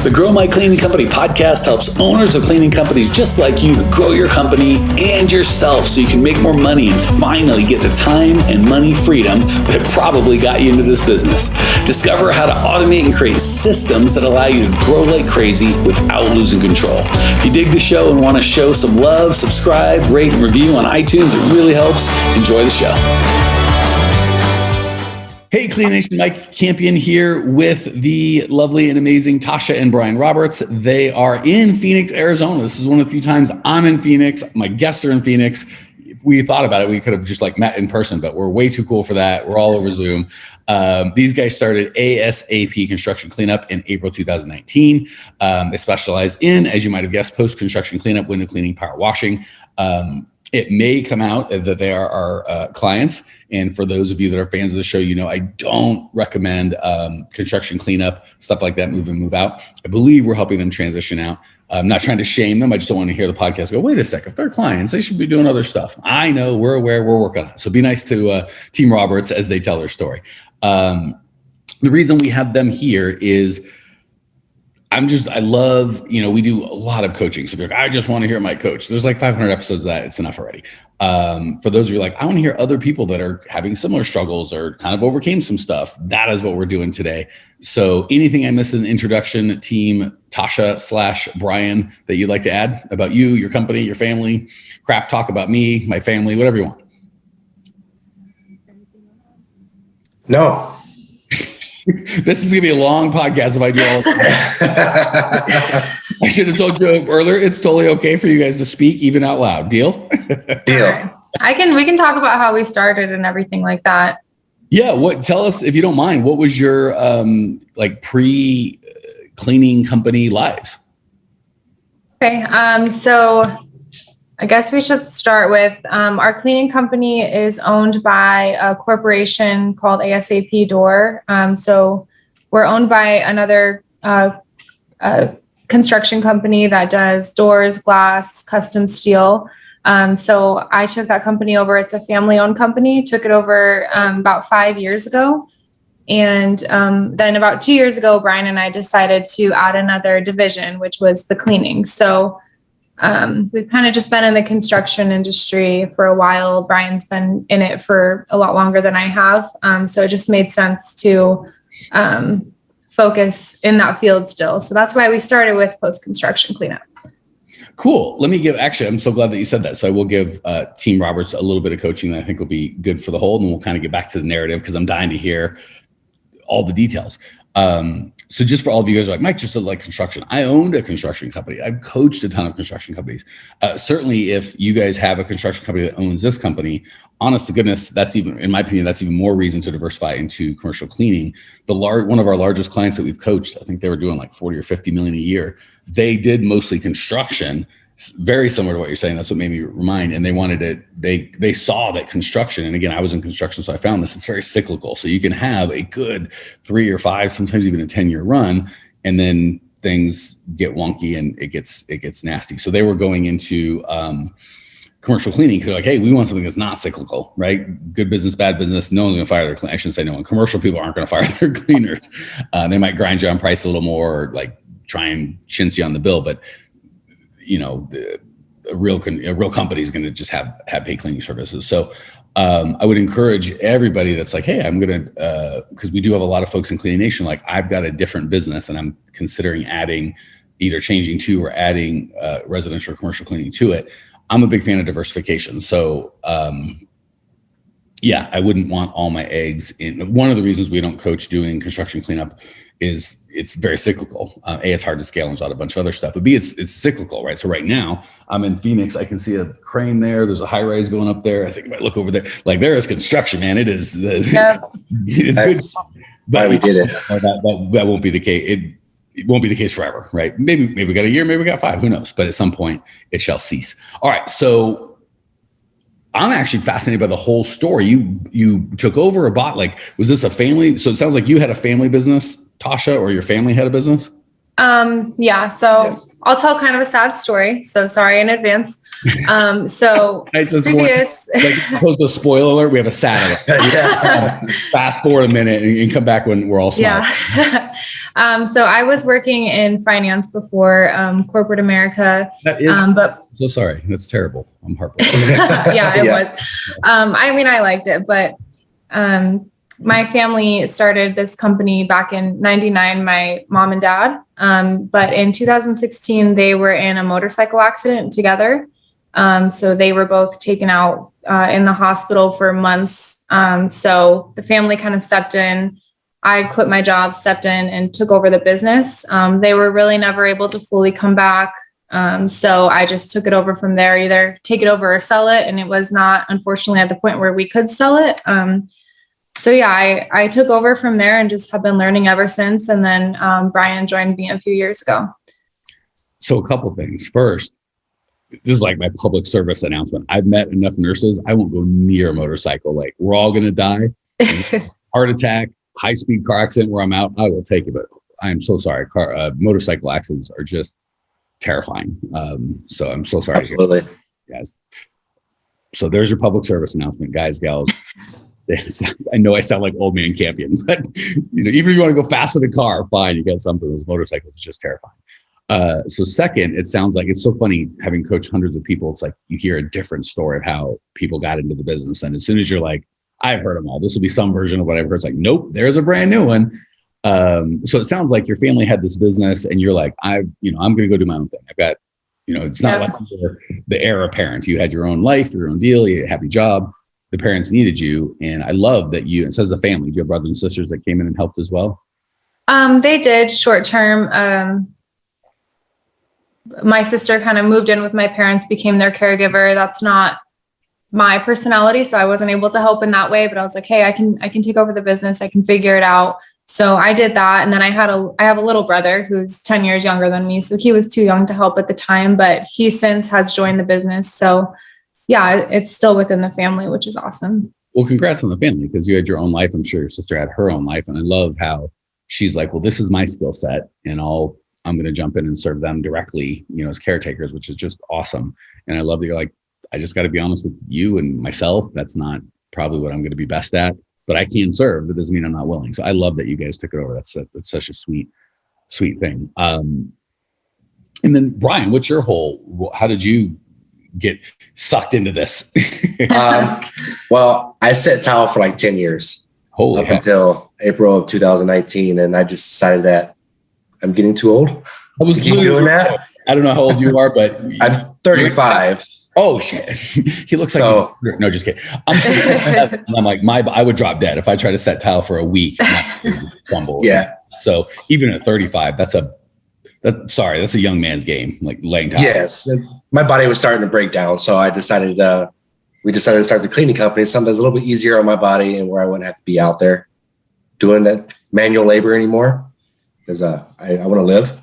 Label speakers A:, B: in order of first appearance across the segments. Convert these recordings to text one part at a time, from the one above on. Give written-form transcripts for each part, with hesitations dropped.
A: The Grow My Cleaning Company podcast helps owners of cleaning companies just like you to grow your company and yourself so you can make more money and finally get the time and money freedom that probably got you into this business. Discover how to automate and create systems that allow you to grow like crazy without losing control. If you dig the show and want to show some love, subscribe, rate, and review on iTunes. It really helps. Enjoy the show. Hey, Clean Nation, Mike Campion here with the lovely and amazing Tasha and Brian Roberts. They are in Phoenix, Arizona. This is one of the few times I'm in Phoenix. My guests are in Phoenix. If we thought about it, we could have just met in person, but we're way too cool for that. We're all over Zoom. These guys started ASAP Construction Cleanup in April 2019. They specialize in, as you might have guessed, post-construction cleanup, window cleaning, power washing. It may come out that they are our clients. And for those of you that are fans of the show, you know I don't recommend construction cleanup, stuff like that, move in, move out. I believe we're helping them transition out. I'm not trying to shame them. I just don't want to hear the podcast go, wait a sec, if they're clients, they should be doing other stuff. I know, we're aware, we're working on it. So be nice to Team Roberts as they tell their story. The reason we have them here is I love, we do a lot of coaching. So if you're like, I just want to hear my coach, there's like 500 episodes of that. It's enough already. For those of you like, I want to hear other people that are having similar struggles or kind of overcame some stuff. That is what we're doing today. So anything I missed in the introduction, team Tasha/Brian, that you'd like to add about you, your company, your family, crap talk about me, my family, whatever you want.
B: No.
A: This is going to be a long podcast if I do all I should have told you earlier, it's totally okay for you guys to speak even out loud. Deal?
B: Deal.
C: We can talk about how we started and everything like that.
A: Yeah. Tell us, if you don't mind, what was your pre-cleaning company lives?
C: Okay. So I guess we should start with our cleaning company is owned by a corporation called ASAP Door. So we're owned by another construction company that does doors, glass, custom steel. So I took that company over. It's a family-owned company. Took it over about 5 years ago. And then about 2 years ago, Brian and I decided to add another division, which was the cleaning. So we've kind of just been in the construction industry for a while. Brian's been in it for a lot longer than I have. So it just made sense to focus in that field still. So that's why we started with post-construction cleanup.
A: Cool. I'm so glad that you said that. So I will give Team Roberts a little bit of coaching that I think will be good for the whole, and we'll kind of get back to the narrative because I'm dying to hear all the details. So just for all of you guys who are like, Mike just did like construction. I owned a construction company. I've coached a ton of construction companies. Certainly if you guys have a construction company that owns this company, honest to goodness, that's even, in my opinion, that's even more reason to diversify into commercial cleaning. One of our largest clients that we've coached, I think they were doing like 40 or 50 million a year. They did mostly construction, very similar to what you're saying. That's what made me remind. And they wanted it. They saw that construction. And again, I was in construction, so I found this. It's very cyclical. So you can have a good 3 or 5, sometimes even a 10-year run, and then things get wonky and it gets nasty. So they were going into commercial cleaning because they're like, hey, we want something that's not cyclical, right? Good business, bad business. No one's going to fire their cleaners. I shouldn't say no one. Commercial people aren't going to fire their cleaners. They might grind you on price a little more, or like try and chintz you on the bill, but a real company is going to just have paid cleaning services. So I would encourage everybody that's like, hey, I'm going to, because we do have a lot of folks in Cleaning Nation, like I've got a different business and I'm considering either changing to or adding residential or commercial cleaning to it. I'm a big fan of diversification. So I wouldn't want all my eggs in. One of the reasons we don't coach doing construction cleanup is it's very cyclical. A, it's hard to scale, and there's a bunch of other stuff, but B, it's cyclical, right? So right now I'm in Phoenix. I can see a crane there. There's a high rise going up there. I think if I look over there, like there is construction, man. It is. It's good.
B: Why we did it.
A: That won't be the case. It won't be the case forever, right? Maybe we got a year, maybe we got 5, who knows? But at some point it shall cease. All right. So I'm actually fascinated by the whole story. You took over or bought, was this a family? So it sounds like you had a family business, Tasha, or your family had a business?
C: Yeah. So yes. I'll tell kind of a sad story. So sorry in advance. So
A: Nicest
C: previous,
A: like opposed to spoiler alert, we have a satellite.
B: Yeah.
A: Fast forward a minute and come back when we're all smiling.
C: yeah. So I was working in finance before, corporate America.
A: That is,
C: but
A: so sorry. That's terrible. I'm heartbroken.
C: yeah, it
B: Yeah.
C: was. I mean, I liked it, but my family started this company back in '99, my mom and dad. But in 2016, they were in a motorcycle accident together. So they were both taken out in the hospital for months. So the family kind of stepped in. I quit my job, stepped in and took over the business. They were really never able to fully come back. So I just took it over from there, either take it over or sell it. And it was not, unfortunately, at the point where we could sell it. So yeah, I took over from there and just have been learning ever since. And then Brian joined me a few years ago.
A: So a couple things. First, this is like my public service announcement. I've met enough nurses. I won't go near a motorcycle. Like, we're all going to die. Heart attack, high-speed car accident where I'm out, I will take it. But I'm so sorry. Motorcycle accidents are just terrifying. So I'm so sorry.
B: Absolutely.
A: Guys. So there's your public service announcement, guys, gals. I know I sound like old man Campion, but even if you want to go fast with a car, fine, you got something. Those motorcycles is just terrifying. So second, it sounds like it's so funny having coached hundreds of people. It's like you hear a different story of how people got into the business. And as soon as you're like, I've heard them all, this will be some version of what I've heard. It's like, nope, there's a brand new one. So it sounds like your family had this business and you're like, I'm going to go do my own thing. I've got, it's not like you're the heir apparent. You had your own life, your own deal, you had a happy job. The parents needed you. And I love that it says the family. Do you have brothers and sisters that came in and helped as well?
C: They did short term. My sister kind of moved in with my parents, became their caregiver. That's not my personality. So I wasn't able to help in that way, but I was like, hey, I can take over the business. I can figure it out. So I did that. And then I have a little brother who's 10 years younger than me. So he was too young to help at the time, but he since has joined the business. So yeah, it's still within the family, which is awesome.
A: Well, congrats on the family, because you had your own life. I'm sure your sister had her own life. And I love how she's like, well, this is my skill set and I'm going to jump in and serve them directly, as caretakers, which is just awesome. And I love that you're like, I just got to be honest with you and myself. That's not probably what I'm going to be best at, but I can serve. That doesn't mean I'm not willing. So I love that you guys took it over. That's such a sweet thing. And then Brian, what's your how did you get sucked into this?
B: Well, I set tile for like 10 years.
A: Holy
B: up until April of 2019. And I just decided that I'm getting too old.
A: I was
B: keep doing that.
A: I don't know how old you are, but
B: I'm 35.
A: Oh shit. He looks like no, just kidding. I'm like, I would drop dead if I try to set tile for a week. Fumble.
B: Yeah.
A: So even at 35, that's a young man's game, like laying tile.
B: Yes. My body was starting to break down. So I decided, we decided to start the cleaning company, something that's a little bit easier on my body and where I wouldn't have to be out there doing that manual labor anymore. Because I want to live.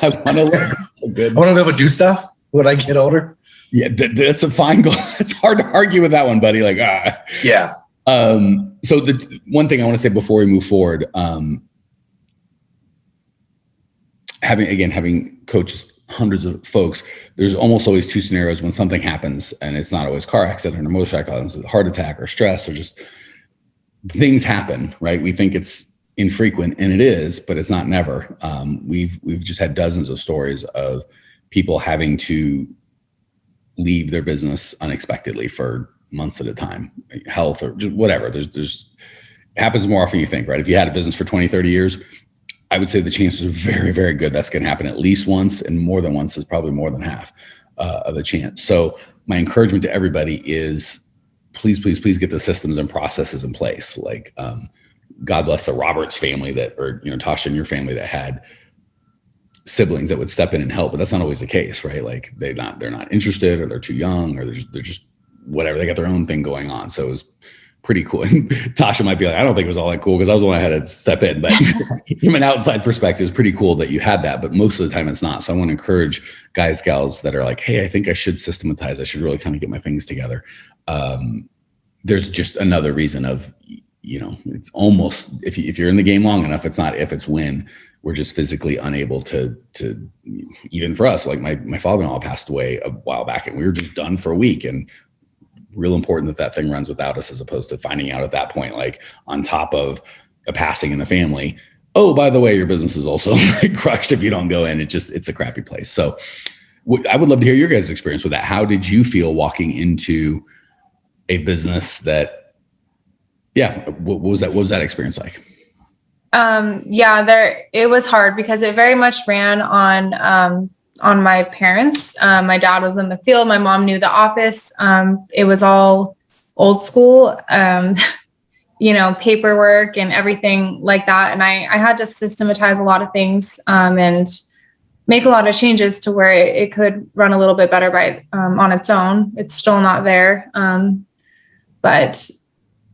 A: I want to live. Good.
B: I want to be able to do stuff when I get older.
A: Yeah, that's a fine goal. It's hard to argue with that one, buddy. Like,
B: yeah.
A: So the one thing I want to say before we move forward, having coached hundreds of folks, there's almost always two scenarios when something happens, and it's not always car accident or motorcycle accident, heart attack or stress, or just things happen, right? We think it's infrequent, and it is, but it's not never. We've just had dozens of stories of people having to leave their business unexpectedly for months at a time, health or just whatever. There's happens more often than you think, right? If you had a business for 20, 30 years, I would say the chances are very, very good that's going to happen at least once, and more than once is probably more than half of the chance. So my encouragement to everybody is please get the systems and processes in place. Like, God bless the Roberts family or Tasha and your family that had siblings that would step in and help, but that's not always the case, right? Like they're not interested, or they're too young, or they're just whatever. They got their own thing going on. So it was pretty cool. And Tasha might be like, I don't think it was all that cool because I was the one that had to step in, but from an outside perspective, it's pretty cool that you had that, but most of the time it's not. So I want to encourage guys, gals that are like, hey, I think I should systematize. I should really kind of get my things together. There's just another reason of it's almost, if you're in the game long enough, it's not if, it's when. We're just physically unable to even for us, like my father-in-law passed away a while back and we were just done for a week, and real important that thing runs without us, as opposed to finding out at that point, like on top of a passing in the family, oh, by the way, your business is also crushed if you don't go in. It's a crappy place. So I would love to hear your guys' experience with that. How did you feel walking into a business that, what was that experience like?
C: It was hard because it very much ran on my parents. My dad was in the field. My mom knew the office. It was all old school, paperwork and everything like that. And I had to systematize a lot of things, and make a lot of changes to where it could run a little bit better by, on its own. It's still not there. But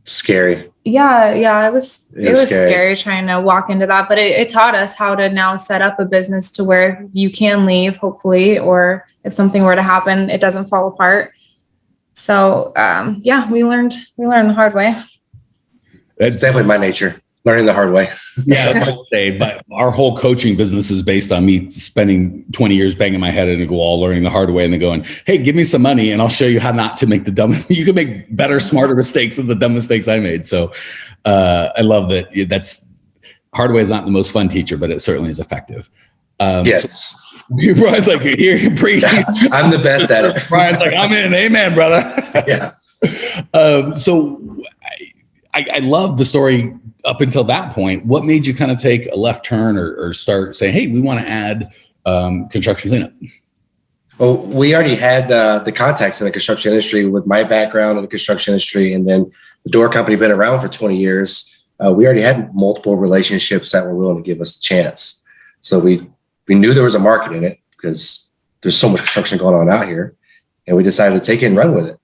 B: scary.
C: Yeah. It was scary trying to walk into that, but it taught us how to now set up a business to where you can leave, hopefully, or if something were to happen, it doesn't fall apart. So, we learned the hard way.
B: That's definitely my nature, learning the hard way.
A: Yeah, that's what I say, but our whole coaching business is based on me spending 20 years banging my head into a wall, learning the hard way, and then going, hey, give me some money and I'll show you how not to make the dumb. You can make better, smarter mistakes than the dumb mistakes I made. So I love that. That's hard way is not the most fun teacher, but it certainly is effective.
B: Yes.
A: So, Brian's like, here, preach.
B: I'm the best at it.
A: Brian's like, I'm in. Amen, brother.
B: Yeah.
A: So I love the story up until that point. What made you kind of take a left turn or start saying, hey, we want to add construction cleanup?
B: Well, we already had the contacts in the construction industry with my background in the construction industry, and then the door company been around for 20 years. We already had multiple relationships that were willing to give us a chance. So we knew there was a market in it because there's so much construction going on out here, and we decided to take it and run with it.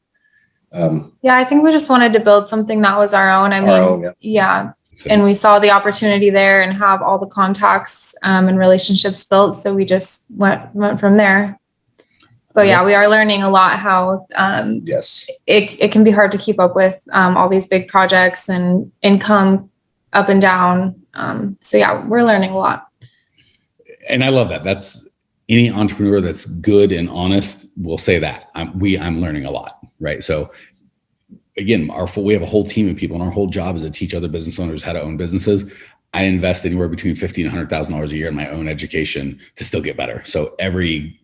C: I think we just wanted to build something that was our own. And we saw the opportunity there and have all the contacts and relationships built. So we just went from there. But we are learning a lot how
B: yes,
C: it can be hard to keep up with all these big projects and income up and down. We're learning a lot. And
A: I love that. That's any entrepreneur that's good and honest will say that I'm learning a lot. Right. So again, we have a whole team of people, and our whole job is to teach other business owners how to own businesses. I invest anywhere between $50,000 and $100,000 a year in my own education to still get better. So every,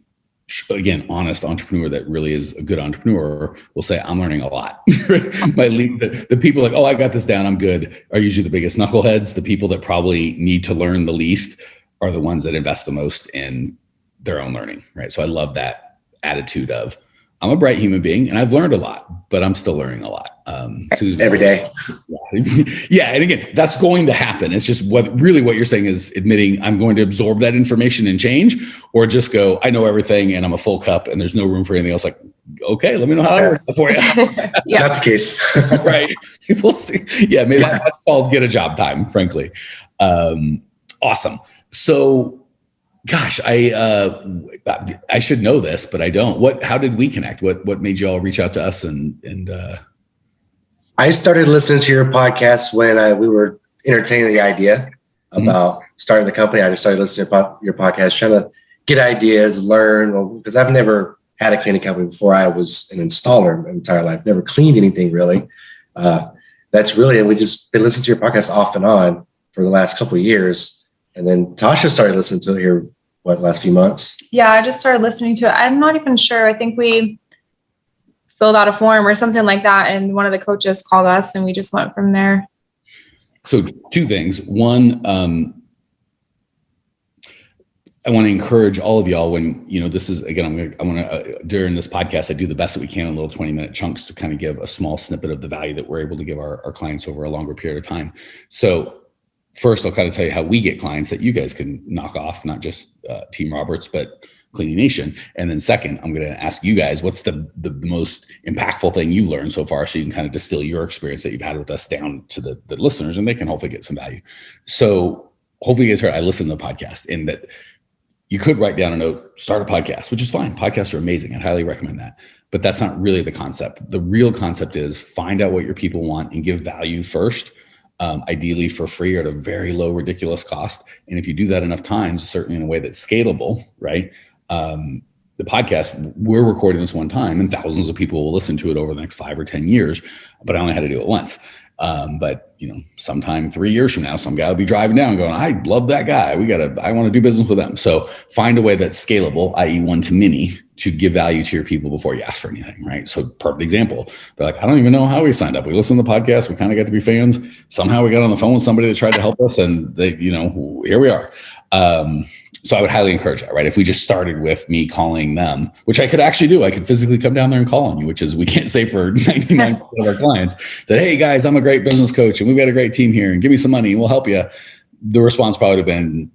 A: again, honest entrepreneur that really is a good entrepreneur will say, I'm learning a lot. The people like, oh, I got this down, I'm good, are usually the biggest knuckleheads. The people that probably need to learn the least are the ones that invest the most in their own learning. Right. So I love that attitude of, I'm a bright human being and I've learned a lot, but I'm still learning a lot.
B: Every day.
A: Yeah. And again, that's going to happen. It's just what you're saying is admitting I'm going to absorb that information and change, or just go, I know everything and I'm a full cup and there's no room for anything else. Like, okay, let me know how that works for you.
B: Not the case.
A: Right. We'll see. Yeah. Maybe that's called get a job time, frankly. Awesome. So, gosh, I should know this, but I don't. How did we connect? What made you all reach out to us? And
B: I started listening to your podcast when we were entertaining the idea about starting the company. I just started listening to your podcast, trying to get ideas, learn, because I've never had a cleaning company before. I was an installer my entire life, never cleaned anything really. And we just been listening to your podcast off and on for the last couple of years. And then Tasha started listening to it here, last few months?
C: Yeah, I just started listening to it. I'm not even sure. I think we filled out a form or something like that, and one of the coaches called us and we just went from there.
A: So two things. One, I want to encourage all of y'all when, this is, again, I want to, during this podcast, I do the best that we can in little 20-minute chunks to kind of give a small snippet of the value that we're able to give our clients over a longer period of time. So first, I'll kind of tell you how we get clients that you guys can knock off, not just Team Roberts, but Cleaning Nation. And then second, I'm going to ask you guys, what's the most impactful thing you've learned so far, so you can kind of distill your experience that you've had with us down to the listeners, and they can hopefully get some value. So hopefully you guys heard I listened to the podcast, and that you could write down a note, start a podcast, which is fine. Podcasts are amazing. I'd highly recommend that. But that's not really the concept. The real concept is find out what your people want and give value first. ideally for free or at a very low, ridiculous cost. And if you do that enough times, certainly in a way that's scalable, right? The podcast, we're recording this one time and thousands of people will listen to it over the next 5 or 10 years, but I only had to do it once. But sometime 3 years from now, some guy will be driving down going, I love that guy. I want to do business with them. So find a way that's scalable, i.e. one to many, to give value to your people before you ask for anything, right? So perfect example. They're like, I don't even know how we signed up. We listened to the podcast. We kind of got to be fans. Somehow we got on the phone with somebody that tried to help us and they, here we are. So I would highly encourage that, right? If we just started with me calling them, which I could actually do, I could physically come down there and call on you, which is we can't say for 99% of our clients, said, hey guys, I'm a great business coach and we've got a great team here and give me some money and we'll help you. The response probably would have been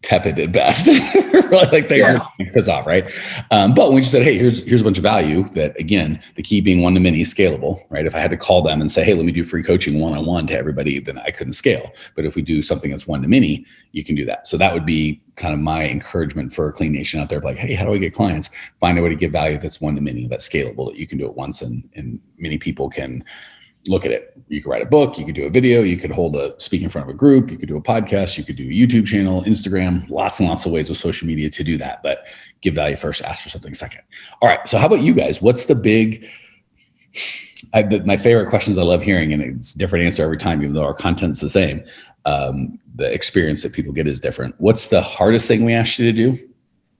A: tepid at best. Really like things piss off, right? But when you said, hey, here's a bunch of value that, again, the key being one to many, scalable, right? If I had to call them and say, hey, let me do free coaching one-on-one to everybody, then I couldn't scale. But if we do something that's one to many, you can do that. So that would be kind of my encouragement for Clean Nation out there of like, hey, how do I get clients? Find a way to give value that's one to many, that's scalable, that you can do it once and many people can look at it. You could write a book, you could do a video, you could speak in front of a group, you could do a podcast, you could do a YouTube channel, Instagram, lots and lots of ways with social media to do that. But give value first, ask for something second. All right. So how about you guys? What's the big, my favorite questions I love hearing, and it's a different answer every time, even though our content's the same. The experience that people get is different. What's the hardest thing we asked you to do?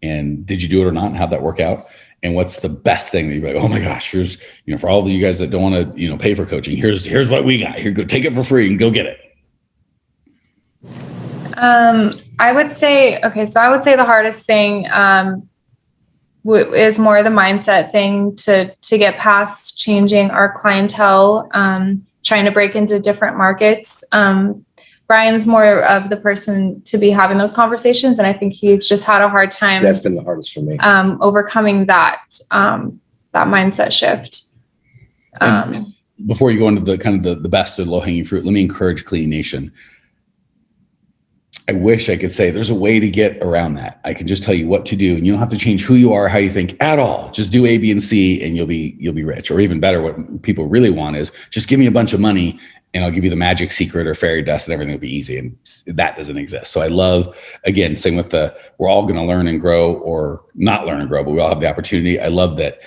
A: And did you do it or not? And how'd that work out? And what's the best thing that you're like, oh my gosh, here's, for all of you guys that don't want to, pay for coaching, here's what we got. Here, go take it for free and go get it.
C: I would say the hardest thing is more the mindset thing to get past changing our clientele, trying to break into different markets. Brian's more of the person to be having those conversations. And I think he's just had a hard time.
B: That's been the hardest for me.
C: Overcoming that mindset shift.
A: Before you go into the kind of the best of low hanging fruit, let me encourage Clean Nation. I wish I could say there's a way to get around that. I can just tell you what to do and you don't have to change who you are, how you think at all. Just do A, B, and C and you'll be rich. Or even better, what people really want is just give me a bunch of money and I'll give you the magic secret or fairy dust and everything will be easy. And that doesn't exist. So I love, again, same with we're all going to learn and grow or not learn and grow, but we all have the opportunity. I love that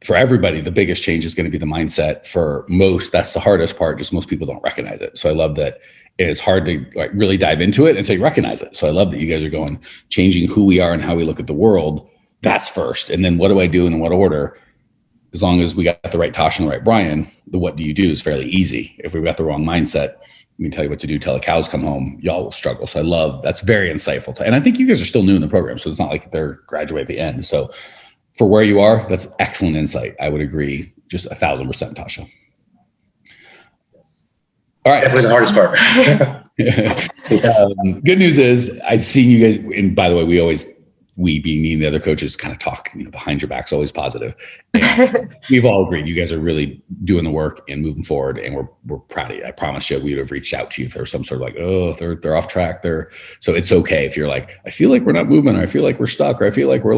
A: for everybody, the biggest change is going to be the mindset. For most, that's the hardest part. Just most people don't recognize it. So I love that it's hard to really dive into it until you recognize it. So I love that you guys are going, changing who we are and how we look at the world. That's first. And then what do I do and in what order? As long as we got the right Tasha and the right Brian, the what do you do is fairly easy. If we've got the wrong mindset, we can tell you what to do till the cows come home. Y'all will struggle. So I love, that's very insightful. And I think you guys are still new in the program. So it's not like they're graduate at the end. So for where you are, that's excellent insight. I would agree just 1,000%, Tasha. All right.
B: Definitely the hardest part.
A: Yes. Good news is I've seen you guys, and by the way, we being me and the other coaches kind of talk, behind your back's always positive. And we've all agreed you guys are really doing the work and moving forward, and we're proud of you. I promise you we would have reached out to you if there's some sort of like, oh, they're off track. So it's okay if you're like, I feel like we're not moving, or I feel like we're stuck, or I feel like we're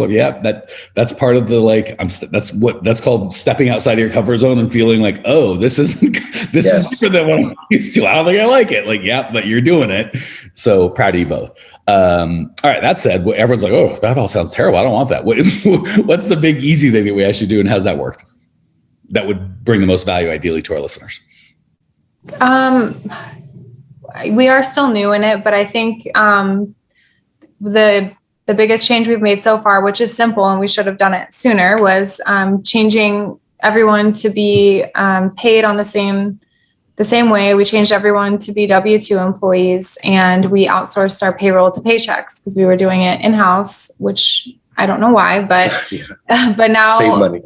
A: that's part of the that's called stepping outside of your comfort zone and feeling like, oh, this is different than what I'm used to. I don't think I like it. But you're doing it. So proud of you both. All right. That said, everyone's like, oh, that all sounds terrible. I don't want that. What's the big easy thing that we actually do, and how's that worked? That would bring the most value ideally to our listeners.
C: We are still new in it, but I think the biggest change we've made so far, which is simple and we should have done it sooner, was changing everyone to be paid on the same way. We changed everyone to be W-2 employees, and we outsourced our payroll to Paychex because we were doing it in-house, which I don't know why, but but now,
B: save money.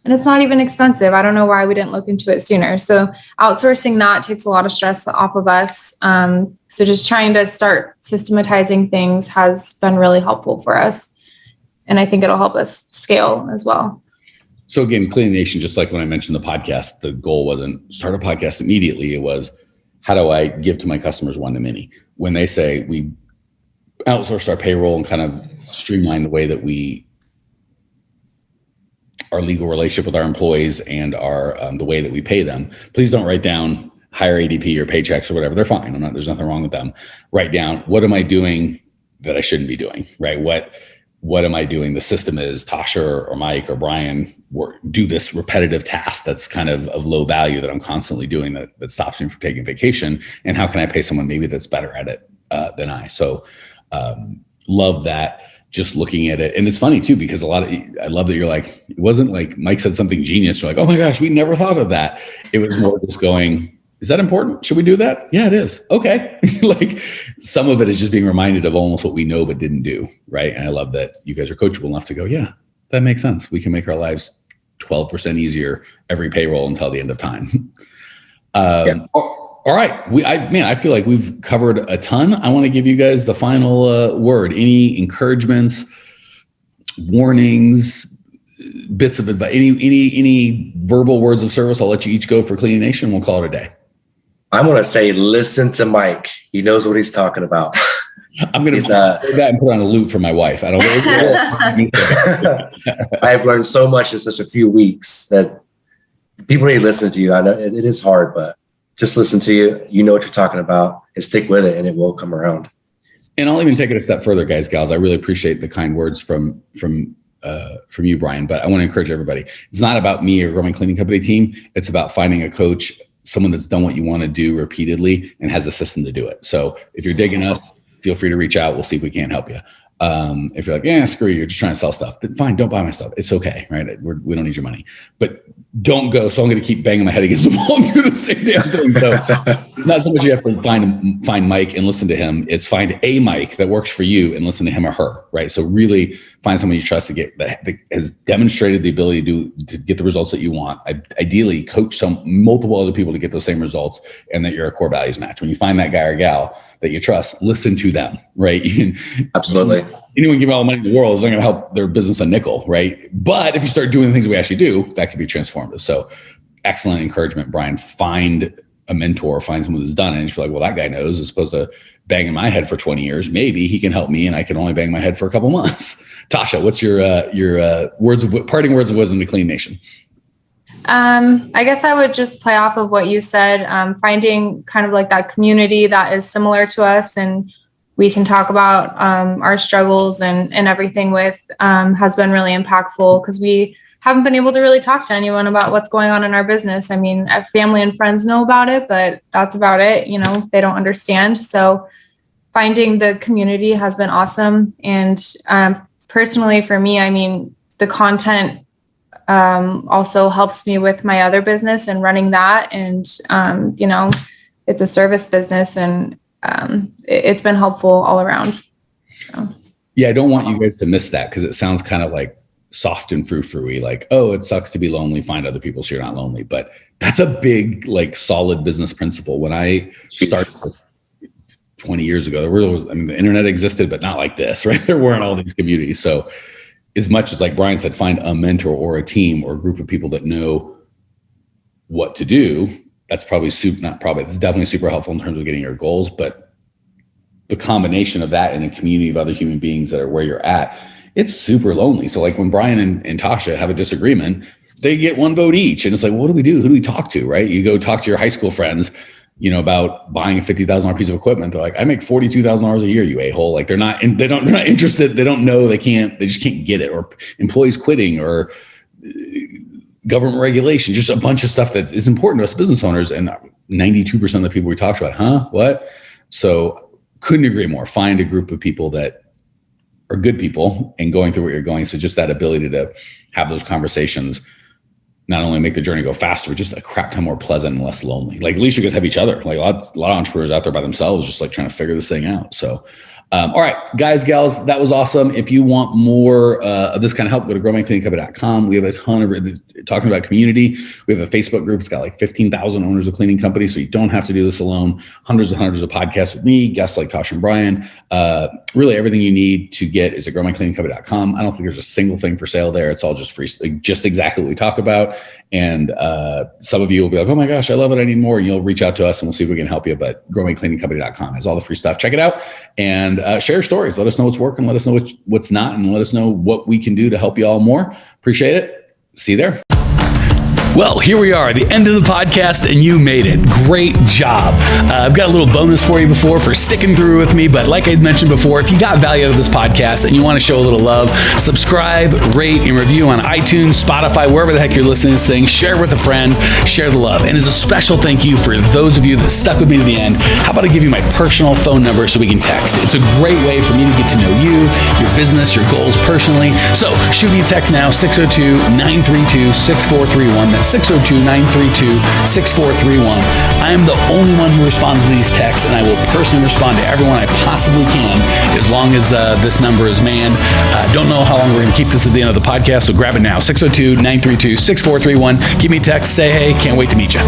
C: And it's not even expensive. I don't know why we didn't look into it sooner. So outsourcing that takes a lot of stress off of us. So just trying to start systematizing things has been really helpful for us, and I think it'll help us scale as well.
A: So again, Clean Nation, just like when I mentioned the podcast, the goal wasn't start a podcast immediately. It was, how do I give to my customers one to many? When they say we outsourced our payroll and kind of streamline the way that our legal relationship with our employees and the way that we pay them, please don't write down higher ADP or paychecks or whatever. They're fine. There's nothing wrong with them. Write down, what am I doing that I shouldn't be doing, right? What am I doing? The system is Tasha or Mike or Brian do this repetitive task that's kind of low value that I'm constantly doing that stops me from taking vacation. And how can I pay someone maybe that's better at it than I? So love that. Just looking at it. And it's funny too, because I love that you're like, it wasn't like Mike said something genius. You're like, oh my gosh, we never thought of that. It was more just going, is that important? Should we do that? Yeah, it is. Okay. Like some of it is just being reminded of almost what we know but didn't do. Right. And I love that you guys are coachable enough to go, yeah, that makes sense. We can make our lives 12% easier every payroll until the end of time. All right. I feel like we've covered a ton. I want to give you guys the final word. Any encouragements, warnings, bits of advice, any verbal words of service? I'll let you each go for Cleaning Nation. We'll call it a day.
B: I'm going to say, listen to Mike. He knows what he's talking about.
A: I'm going to put that and put on a loop for my wife. I don't know.
B: I've learned so much in such a few weeks that people need to listen to you. I know it is hard, but just listen to you. You know what you're talking about and stick with it and it will come around.
A: And I'll even take it a step further, guys, gals. I really appreciate the kind words from you, Brian, but I want to encourage everybody. It's not about me or Growing Cleaning Company team. It's about finding a coach, someone that's done what you want to do repeatedly and has a system to do it. So if you're digging us, feel free to reach out. We'll see if we can't help you. If you're like, yeah, screw you, you're just trying to sell stuff, then fine, don't buy my stuff. It's okay, right? We don't need your money, but don't go. So I'm going to keep banging my head against the wall and do the same damn thing. So not so much you have to find Mike and listen to him. It's find a Mike that works for you and listen to him or her, right? So really find someone you trust that has demonstrated the ability to get the results that you want. Ideally, coach multiple other people to get those same results, and that you're a core values match. When you find that guy or gal that you trust, listen to them, right?
B: Absolutely.
A: Anyone give all the money in the world is not going to help their business a nickel, right? But if you start doing the things we actually do, that could be transformative. So excellent encouragement, Brian. Find a mentor, find someone who's done it. And you're like, well, that guy knows, as opposed to banging my head for 20 years. Maybe he can help me and I can only bang my head for a couple months. Tasha, what's your parting words of wisdom to Clean Nation?
C: I guess I would just play off of what you said, finding kind of like that community that is similar to us and we can talk about our struggles and everything with has been really impactful, because we haven't been able to really talk to anyone about what's going on in our business. I mean, our family and friends know about it, but that's about it. You know, they don't understand. So finding the community has been awesome. And personally for me, I mean, the content also helps me with my other business and running that. And, you know, it's a service business and it's been helpful all around. So. Yeah,
A: I don't want you guys to miss that, because it sounds kind of like soft and frou-frou-y, like, oh, it sucks to be lonely, find other people so you're not lonely. But that's a big, like, solid business principle. When I started 20 years ago, the internet existed, but not like this, right? There weren't all these communities. So as much as, like Brian said, find a mentor or a team or a group of people that know what to do, that's probably it's definitely super helpful in terms of getting your goals. But the combination of that and a community of other human beings that are where you're at, it's super lonely. So like when Brian and Tasha have a disagreement, they get one vote each. And it's like, what do we do? Who do we talk to, right? You go talk to your high school friends, you know, about buying a $50,000 piece of equipment. They're like, I make $42,000 a year, you a-hole. Like they're not interested. They don't know, they just can't get it. Or employees quitting, or government regulation, just a bunch of stuff that is important to us business owners. And 92% of the people we talked about, what? So couldn't agree more. Find a group of people that are good people and going through what you're going. So just that ability to have those conversations, not only make the journey go faster, but just a crap ton more pleasant and less lonely. Like at least you guys have each other. Like a lot of entrepreneurs out there by themselves, just like trying to figure this thing out. So, all right, guys, gals, that was awesome. If you want more of this kind of help, go to growmycleaningcompany.com. We have a ton of talking about community. We have a Facebook group. It's got like 15,000 owners of cleaning companies. So you don't have to do this alone. Hundreds and hundreds of podcasts with me, guests like Tasha and Brian. Really everything you need to get is at growmycleaningcompany.com. I don't think there's a single thing for sale there. It's all just free, like just exactly what we talk about. And some of you will be like, oh my gosh, I love it, I need more. And you'll reach out to us and we'll see if we can help you. But growmycleaningcompany.com has all the free stuff. Check it out and share stories. Let us know what's working. Let us know what's not, and let us know what we can do to help you all more. Appreciate it. See you there. Well, here we are, the end of the podcast, and you made it. Great job. I've got a little bonus for you for sticking through with me, but like I mentioned before, if you got value out of this podcast and you want to show a little love, subscribe, rate, and review on iTunes, Spotify, wherever the heck you're listening to this thing. Share with a friend, share the love. And as a special thank you for those of you that stuck with me to the end, how about I give you my personal phone number so we can text? It's a great way for me to get to know you, your business, your goals personally. So shoot me a text now, 602-932-6431. That's 602-932-6431. I am the only one who responds to these texts, and I will personally respond to everyone I possibly can as long as this number is manned. Don't know how long we're going to keep this at the end of the podcast, so grab it now, 602-932-6431. Give me a text, say hey, can't wait to meet you.